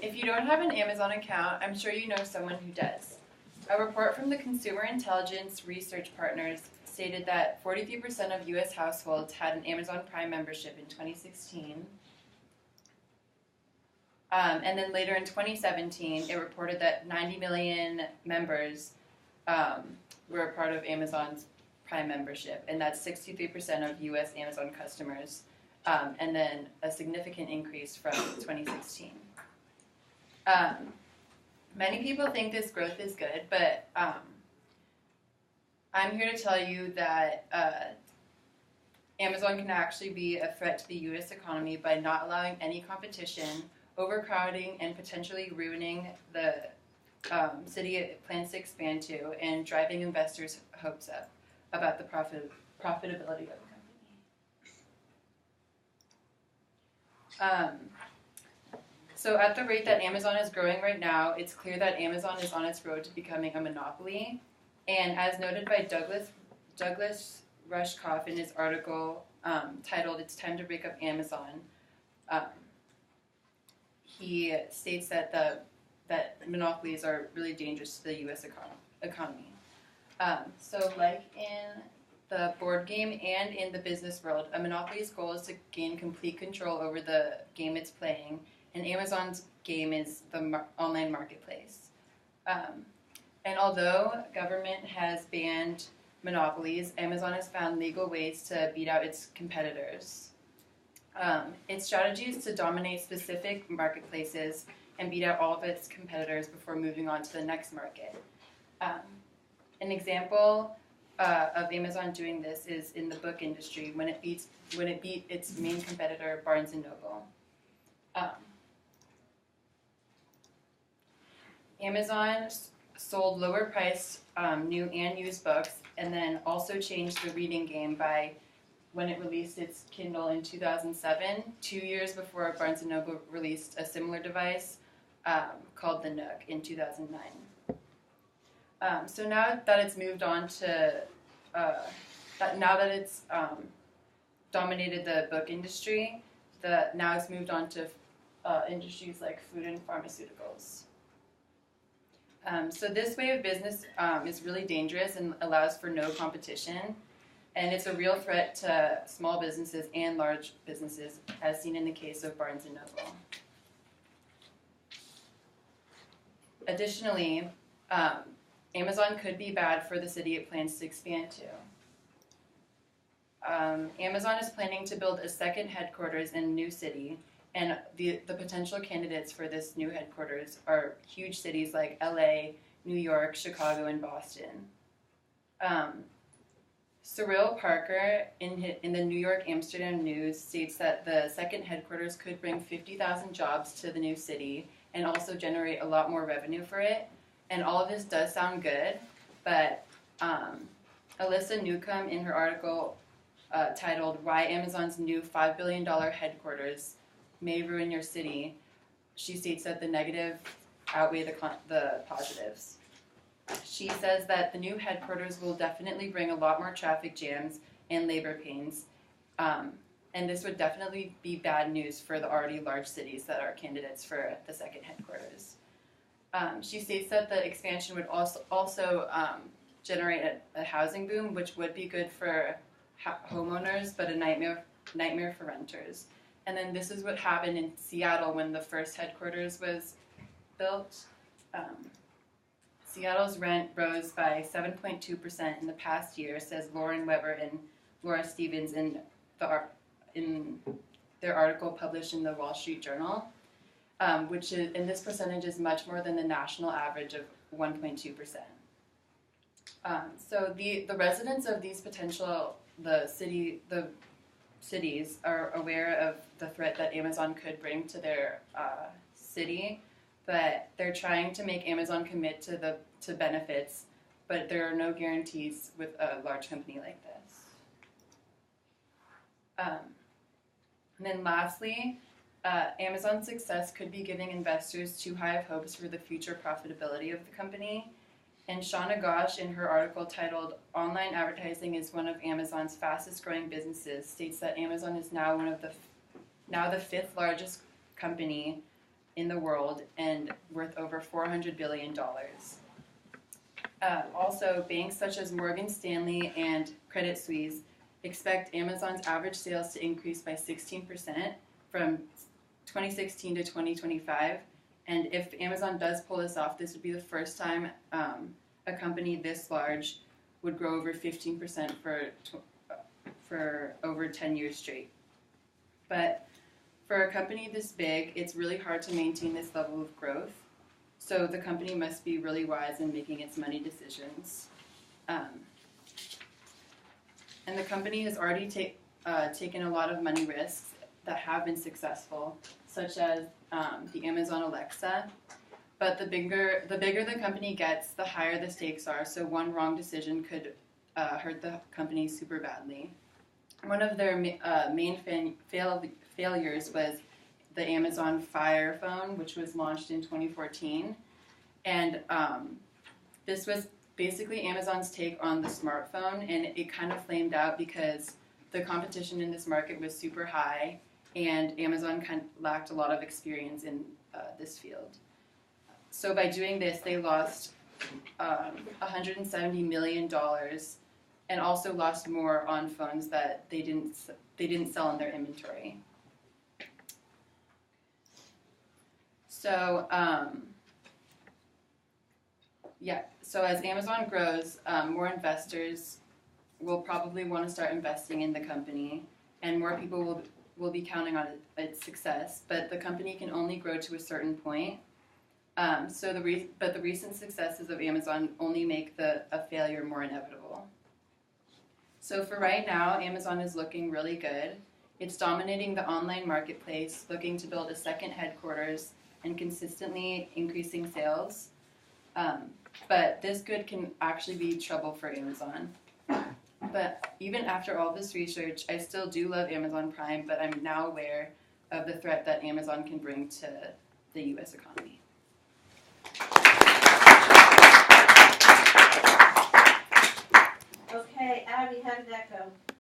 If you don't have an Amazon account, I'm sure you know someone who does. A report from the Consumer Intelligence Research Partners stated that 43% of U.S. households had an Amazon Prime membership in 2016. And then later in 2017, it reported that 90 million members were a part of Amazon's Prime membership, and that's 63% of U.S. Amazon customers, and then a significant increase from 2016. Many people think this growth is good, but I'm here to tell you that Amazon can actually be a threat to the U.S. economy by not allowing any competition, overcrowding, and potentially ruining the city it plans to expand to, and driving investors' hopes up about the profitability of the company. So at the rate that Amazon is growing right now, it's clear that Amazon is on its road to becoming a monopoly. And as noted by Douglas Rushkoff in his article titled "It's Time to Break Up Amazon," he states that monopolies are really dangerous to the U.S. economy. So like in the board game and in the business world, a monopoly's goal is to gain complete control over the game it's playing, and Amazon's game is the online marketplace. And although government has banned monopolies, Amazon has found legal ways to beat out its competitors. Its strategy is to dominate specific marketplaces and beat out all of its competitors before moving on to the next market. An example of Amazon doing this is in the book industry when it beat its main competitor, Barnes & Noble. Amazon sold lower-priced new and used books, and then also changed the reading game by when it released its Kindle in 2007, 2 years before Barnes & Noble released a similar device called the Nook in 2009. So now that it's moved on to, now that it's dominated the book industry, now it's moved on to industries like food and pharmaceuticals. So this way of business is really dangerous and allows for no competition, and it's a real threat to small businesses and large businesses, as seen in the case of Barnes & Noble. Additionally, Amazon could be bad for the city it plans to expand to. Amazon is planning to build a second headquarters in a new city, and the potential candidates for this new headquarters are huge cities like LA, New York, Chicago, and Boston. Cyril Parker, in the New York Amsterdam News, states that the second headquarters could bring 50,000 jobs to the new city and also generate a lot more revenue for it. And all of this does sound good, but Alyssa Newcomb, in her article titled "Why Amazon's New $5 Billion Headquarters May Ruin Your City," she states that the negative outweigh the positives. She says that the new headquarters will definitely bring a lot more traffic jams and labor pains, and this would definitely be bad news for the already large cities that are candidates for the second headquarters. She states that the expansion would also generate a housing boom, which would be good for homeowners, but a nightmare for renters. And then this is what happened in Seattle when the first headquarters was built. Seattle's rent rose by 7.2% in the past year, says Lauren Weber and Laura Stevens in their article published in the Wall Street Journal, which is, and this percentage is much more than the national average of 1.2%. So the residents of these cities are aware of the threat that Amazon could bring to their city, but they're trying to make Amazon commit to benefits, but there are no guarantees with a large company like this. And then lastly, Amazon's success could be giving investors too high of hopes for the future profitability of the company. And Shauna Ghosh, in her article titled "Online Advertising is One of Amazon's Fastest Growing Businesses," states that Amazon is now the fifth largest company in the world and worth over $400 billion. Also, banks such as Morgan Stanley and Credit Suisse expect Amazon's average sales to increase by 16% from 2016 to 2025. And if Amazon does pull this off, this would be the first time a company this large would grow over 15% for over 10 years straight. But for a company this big, it's really hard to maintain this level of growth. So the company must be really wise in making its money decisions. And the company has already taken a lot of money risks that have been successful, such as the Amazon Alexa. But the bigger the company gets, the higher the stakes are. So one wrong decision could hurt the company super badly. One of their main failures was the Amazon Fire Phone, which was launched in 2014. And this was basically Amazon's take on the smartphone, and it kind of flamed out because the competition in this market was super high, and Amazon kind of lacked a lot of experience in this field. So by doing this, they lost $170 million, and also lost more on phones that they didn't sell in their inventory. So so as Amazon grows, more investors will probably want to start investing in the company, and more people will be counting on its success. But the company can only grow to a certain point. But the recent successes of Amazon only make a failure more inevitable. So for right now, Amazon is looking really good. It's dominating the online marketplace, looking to build a second headquarters and consistently increasing sales. But this good can actually be trouble for Amazon. But even after all this research, I still do love Amazon Prime, but I'm now aware of the threat that Amazon can bring to the U.S. economy. Okay, Abby, how did that go?